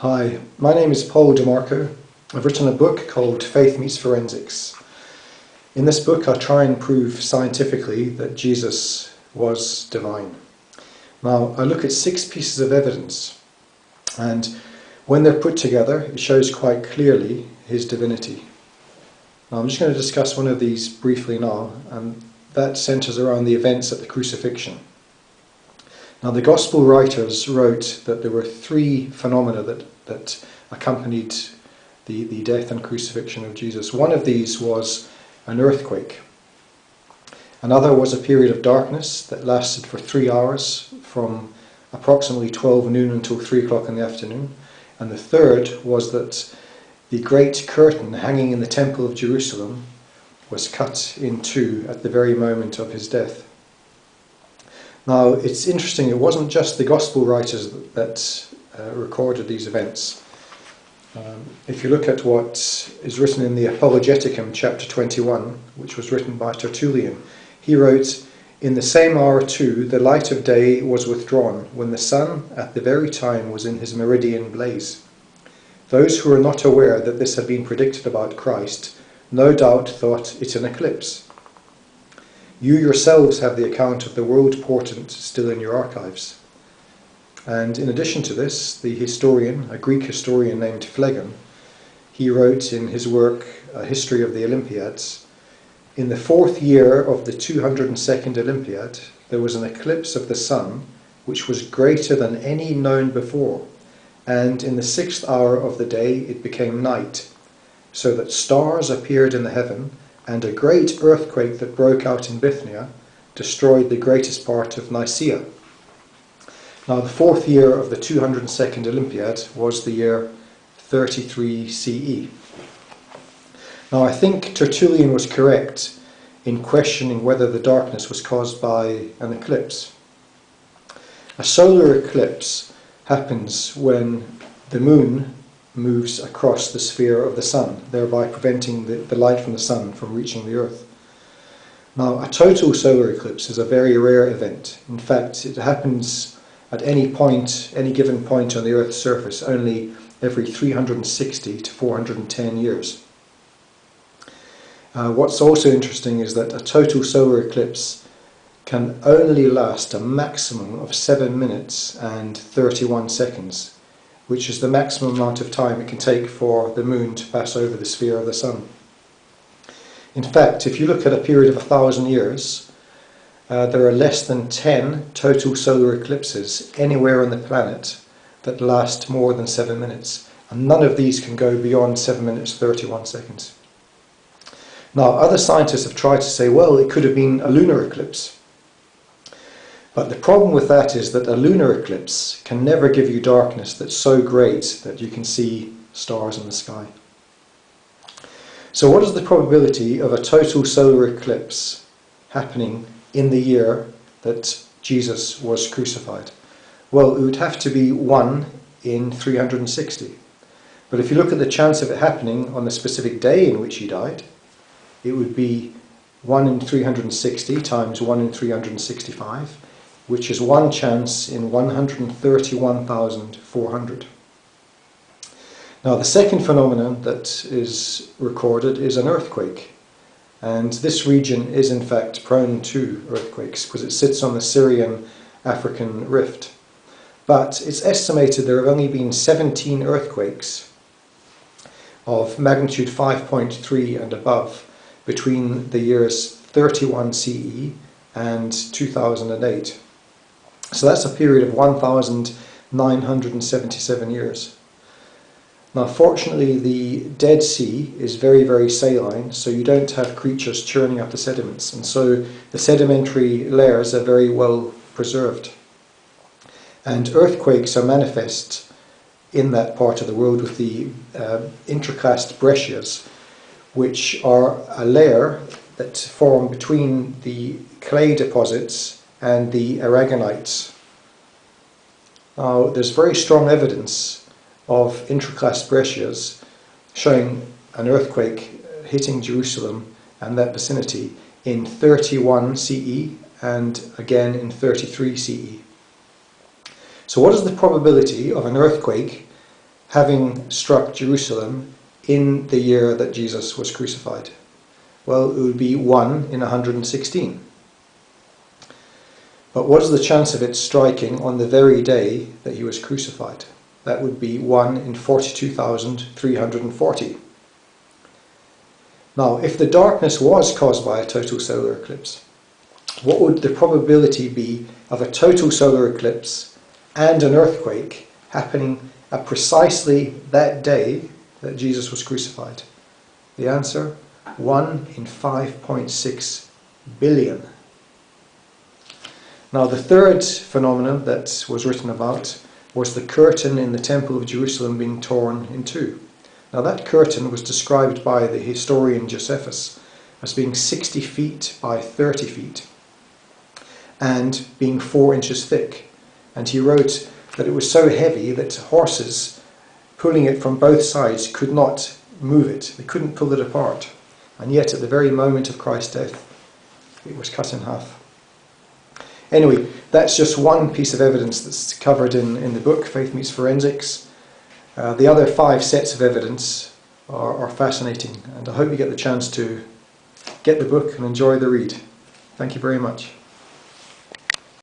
Hi, my name is Paul DeMarco. I've written a book called Faith Meets Forensics. In this book I try and prove scientifically that Jesus was divine. Now I look at 6 pieces of evidence, and when they're put together it shows quite clearly his divinity. Now I'm just going to discuss one of these briefly now, and that centres around the events at the crucifixion. Now the Gospel writers wrote that there were 3 phenomena that accompanied the death and crucifixion of Jesus. One of these was an earthquake. Another was a period of darkness that lasted for 3 hours from approximately 12 noon until 3 o'clock in the afternoon. And the third was that the great curtain hanging in the Temple of Jerusalem was cut in 2 at the very moment of his death. Now it's interesting, it wasn't just the Gospel writers that recorded these events. If you look at what is written in the Apologeticum, chapter 21, which was written by Tertullian, he wrote, "In the same hour too the light of day was withdrawn, when the sun at the very time was in his meridian blaze. Those who were not aware that this had been predicted about Christ no doubt thought it an eclipse. You yourselves have the account of the world portent still in your archives." And in addition to this, the historian, a Greek historian named Phlegon, he wrote in his work, A History of the Olympiads, "In the 4th year of the 202nd Olympiad, there was an eclipse of the sun, which was greater than any known before, and in the 6th hour of the day it became night, so that stars appeared in the heaven, and a great earthquake that broke out in Bithynia destroyed the greatest part of Nicaea." Now the 4th year of the 202nd Olympiad was the year 33 CE. Now I think Tertullian was correct in questioning whether the darkness was caused by an eclipse. A solar eclipse happens when the moon moves across the sphere of the sun, thereby preventing the light from the sun from reaching the earth. Now a total solar eclipse is a very rare event. In fact, it happens at any given point on the Earth's surface only every 360 to 410 years. What's also interesting is that a total solar eclipse can only last a maximum of 7 minutes and 31 seconds, which is the maximum amount of time it can take for the moon to pass over the sphere of the sun. In fact, if you look at a period of 1,000 years, there are less than 10 total solar eclipses anywhere on the planet that last more than 7 minutes, and none of these can go beyond 7 minutes 31 seconds. Now other scientists have tried to say, well, it could have been a lunar eclipse. But the problem with that is that a lunar eclipse can never give you darkness that's so great that you can see stars in the sky. So what is the probability of a total solar eclipse happening in the year that Jesus was crucified? Well, it would have to be 1 in 360. But if you look at the chance of it happening on the specific day in which he died, it would be 1 in 360 times 1 in 365, which is 1 chance in 131,400. Now the second phenomenon that is recorded is an earthquake. And this region is in fact prone to earthquakes because it sits on the Syrian-African rift. But it's estimated there have only been 17 earthquakes of magnitude 5.3 and above between the years 31 CE and 2008. So that's a period of 1,977 years. Now fortunately the Dead Sea is very, very saline, so you don't have creatures churning up the sediments, and so the sedimentary layers are very well preserved. And earthquakes are manifest in that part of the world with the intraclast breccias, which are a layer that form between the clay deposits and the aragonites. Now there's very strong evidence of intraclast breccias showing an earthquake hitting Jerusalem and that vicinity in 31 CE and again in 33 CE. So what is the probability of an earthquake having struck Jerusalem in the year that Jesus was crucified? Well, it would be 1 in 116. But what is the chance of it striking on the very day that he was crucified? That would be 1 in 42,340. Now, if the darkness was caused by a total solar eclipse, what would the probability be of a total solar eclipse and an earthquake happening at precisely that day that Jesus was crucified? The answer, 1 in 5.6 billion. Now, the third phenomenon that was written about was the curtain in the Temple of Jerusalem being torn in two. Now, that curtain was described by the historian Josephus as being 60 feet by 30 feet and being 4 inches thick. And he wrote that it was so heavy that horses pulling it from both sides could not move it. They couldn't pull it apart. And yet, at the very moment of Christ's death, it was cut in half. Anyway, that's just one piece of evidence that's covered in the book, Faith Meets Forensics. The other 5 sets of evidence are fascinating, and I hope you get the chance to get the book and enjoy the read. Thank you very much.